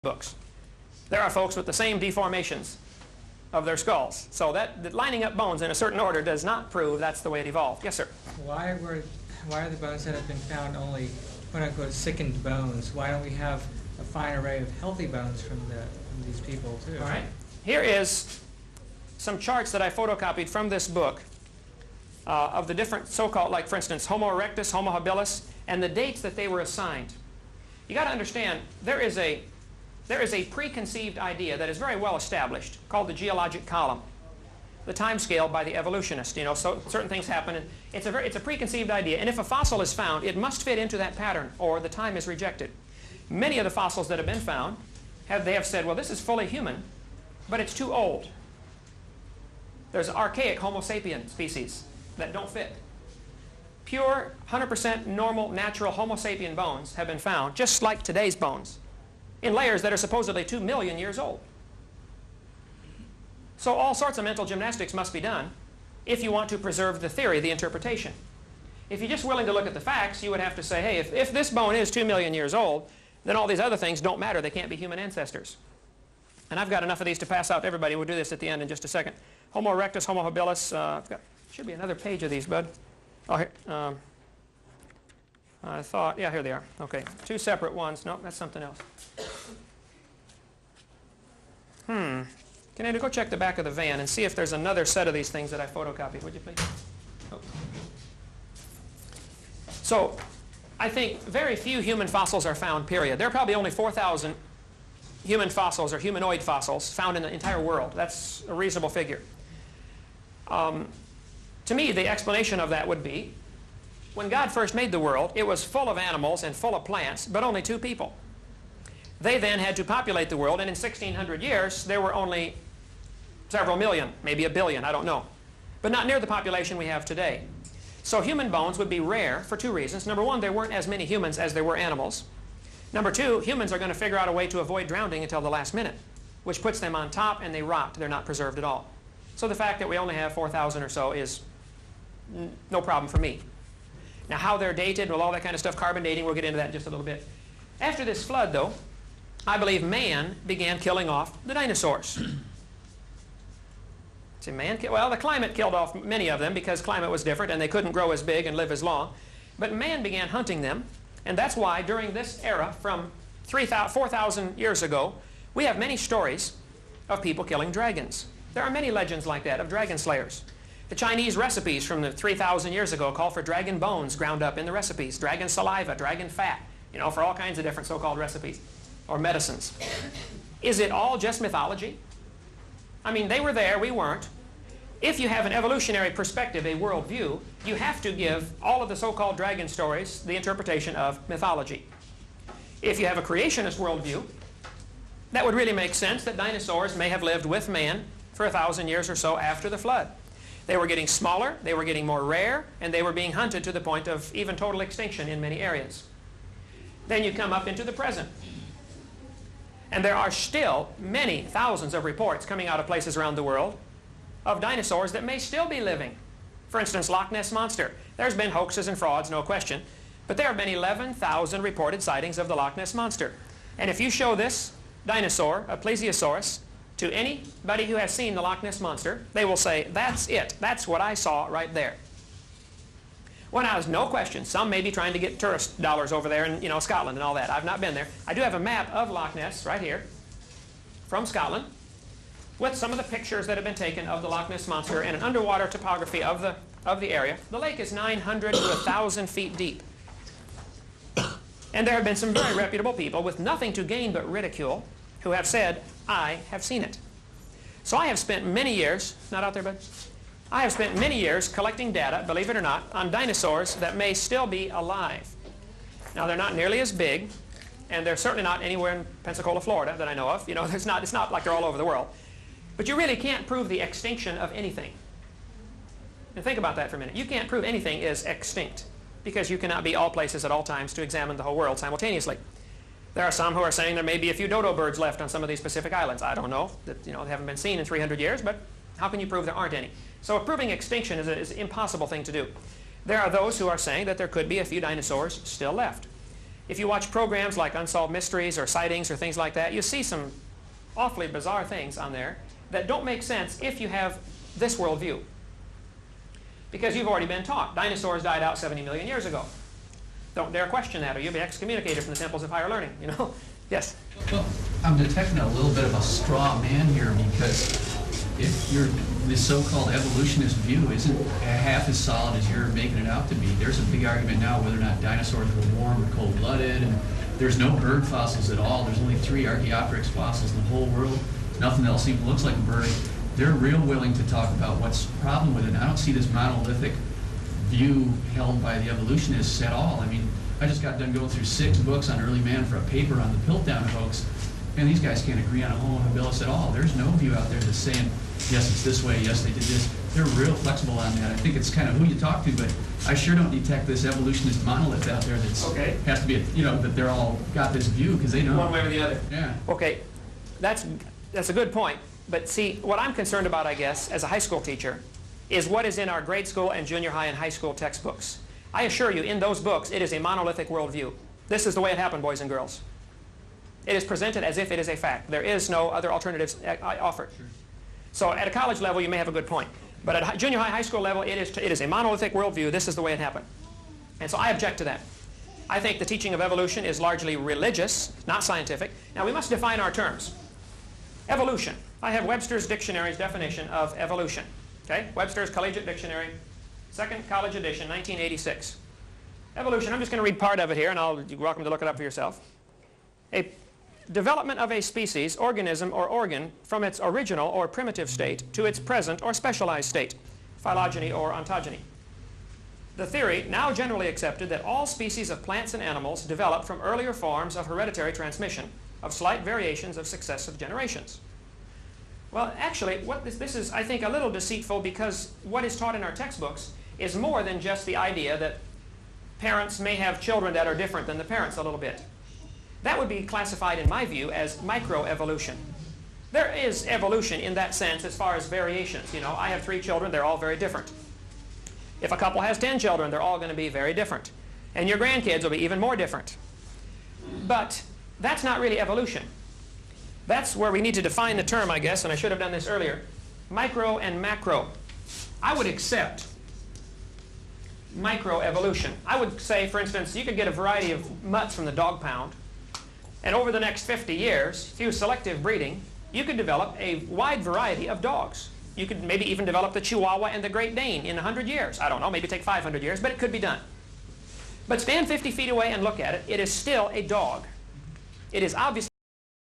books. There are folks with the same deformations of their skulls. So that lining up bones in a certain order does not prove that's the way it evolved. Yes, sir? Why are the bones that have been found only quote-unquote sickened bones? Why don't we have a fine array of healthy bones from these people too? All right. Here is some charts that I photocopied from this book of the different so-called, like for instance, Homo erectus, Homo habilis, and the dates that they were assigned. You got to understand, there is a preconceived idea that is very well established called the geologic column, the time scale by the evolutionist. You know, so certain things happen, and it's a preconceived idea. And if a fossil is found, it must fit into that pattern, or the time is rejected. Many of the fossils that have been found, they have said, well, this is fully human, but it's too old. There's archaic Homo sapien species that don't fit. Pure, 100% normal, natural Homo sapien bones have been found, just like today's bones, in layers that are supposedly 2 million years old. So all sorts of mental gymnastics must be done if you want to preserve the theory, the interpretation. If you're just willing to look at the facts, you would have to say, hey, if this bone is 2 million years old, then all these other things don't matter. They can't be human ancestors. And I've got enough of these to pass out to everybody. We'll do this at the end in just a second. Homo erectus, Homo habilis. Should be another page of these, bud. Oh, here. I thought, yeah, here they are. Okay, two separate ones. No, that's something else. Can I go check the back of the van and see if there's another set of these things that I photocopied? Would you please? Oh. So, I think very few human fossils are found, period. There are probably only 4,000 human fossils or humanoid fossils found in the entire world. That's a reasonable figure. To me, the explanation of that would be, when God first made the world, it was full of animals and full of plants, but only 2 people. They then had to populate the world, and in 1,600 years, there were only several million, maybe a billion, I don't know. But not near the population we have today. So human bones would be rare for 2 reasons. Number 1, there weren't as many humans as there were animals. Number 2, humans are going to figure out a way to avoid drowning until the last minute, which puts them on top and they rot. They're not preserved at all. So the fact that we only have 4,000 or so is no problem for me. Now how they're dated, well, all that kind of stuff, carbon dating, we'll get into that in just a little bit. After this flood, though, I believe man began killing off the dinosaurs. See, well, the climate killed off many of them because climate was different and they couldn't grow as big and live as long. But man began hunting them, and that's why during this era, from 4,000 years ago, we have many stories of people killing dragons. There are many legends like that of dragon slayers. The Chinese recipes from the 3,000 years ago call for dragon bones ground up in the recipes, dragon saliva, dragon fat, you know, for all kinds of different so-called recipes or medicines. Is it all just mythology? I mean, they were there, we weren't. If you have an evolutionary perspective, a worldview, you have to give all of the so-called dragon stories the interpretation of mythology. If you have a creationist worldview, that would really make sense that dinosaurs may have lived with man for 1,000 years or so after the flood. They were getting smaller, they were getting more rare, and they were being hunted to the point of even total extinction in many areas. Then you come up into the present. And there are still many thousands of reports coming out of places around the world of dinosaurs that may still be living. For instance, Loch Ness Monster. There's been hoaxes and frauds, no question. But there have been 11,000 reported sightings of the Loch Ness Monster. And if you show this dinosaur, a plesiosaurus, to anybody who has seen the Loch Ness Monster, they will say, that's it. That's what I saw right there. Well, now, there's no question. Some may be trying to get tourist dollars over there in, Scotland and all that. I've not been there. I do have a map of Loch Ness right here from Scotland with some of the pictures that have been taken of the Loch Ness Monster and an underwater topography of the area. The lake is 900 to 1,000 feet deep. And there have been some very reputable people with nothing to gain but ridicule who have said, I have seen it. So I have spent many years, not out there, bud? I have spent many years collecting data, believe it or not, on dinosaurs that may still be alive. Now, they're not nearly as big, and they're certainly not anywhere in Pensacola, Florida, that I know of. It's not like they're all over the world. But you really can't prove the extinction of anything. And think about that for a minute. You can't prove anything is extinct, because you cannot be all places at all times to examine the whole world simultaneously. There are some who are saying there may be a few dodo birds left on some of these Pacific islands. I don't know. They haven't been seen in 300 years, but how can you prove there aren't any? So proving extinction is an impossible thing to do. There are those who are saying that there could be a few dinosaurs still left. if you watch programs like Unsolved Mysteries or Sightings or things like that, you see some awfully bizarre things on there that don't make sense if you have this worldview. Because you've already been taught dinosaurs died out 70 million years ago. Don't dare question that or you'll be excommunicated from the temples of higher learning, you know? Yes? Well, I'm detecting a little bit of a straw man here, because if this so-called evolutionist view isn't half as solid as you're making it out to be, there's a big argument now whether or not dinosaurs were warm or cold-blooded, and there's no bird fossils at all. There's only 3 Archaeopteryx fossils in the whole world. Nothing else even looks like a bird. They're real willing to talk about what's the problem with it. And I don't see this monolithic view held by the evolutionists at all. I mean, I just got done going through 6 books on early man for a paper on the Piltdown hoax, and these guys can't agree on a homo habilis at all. There's no view out there that's saying, yes, it's this way, yes, they did this. They're real flexible on that. I think it's kind of who you talk to, but I sure don't detect this evolutionist monolith out there that's has to be, that they're all got this view, because they know. One way or the other. Yeah. Okay, that's a good point. But see, what I'm concerned about, I guess, as a high school teacher, is what is in our grade school and junior high and high school textbooks. I assure you, in those books, it is a monolithic worldview. This is the way it happened, boys and girls. It is presented as if it is a fact. There is no other alternatives offered. Sure. So at a college level, you may have a good point. But at a junior high, high school level, it is a monolithic worldview. This is the way it happened. And so I object to that. I think the teaching of evolution is largely religious, not scientific. Now, we must define our terms. Evolution. I have Webster's Dictionary's definition of evolution. Okay? Webster's Collegiate Dictionary, 2nd College Edition, 1986. Evolution, I'm just going to read part of it here, and you're welcome to look it up for yourself. A development of a species, organism, or organ from its original or primitive state to its present or specialized state, phylogeny or ontogeny. The theory, now generally accepted, that all species of plants and animals develop from earlier forms of hereditary transmission of slight variations of successive generations. Well, actually, this is, I think, a little deceitful, because what is taught in our textbooks is more than just the idea that parents may have children that are different than the parents a little bit. That would be classified, in my view, as microevolution. There is evolution in that sense as far as variations. I have 3 children, they're all very different. If a couple has 10 children, they're all going to be very different. And your grandkids will be even more different. But that's not really evolution. That's where we need to define the term, I guess, and I should have done this earlier. Micro and macro. I would accept microevolution. I would say, for instance, you could get a variety of mutts from the dog pound, and over the next 50 years, through selective breeding, you could develop a wide variety of dogs. You could maybe even develop the Chihuahua and the Great Dane in 100 years. I don't know, maybe take 500 years, but it could be done. But stand 50 feet away and look at it, it is still a dog. It is obviously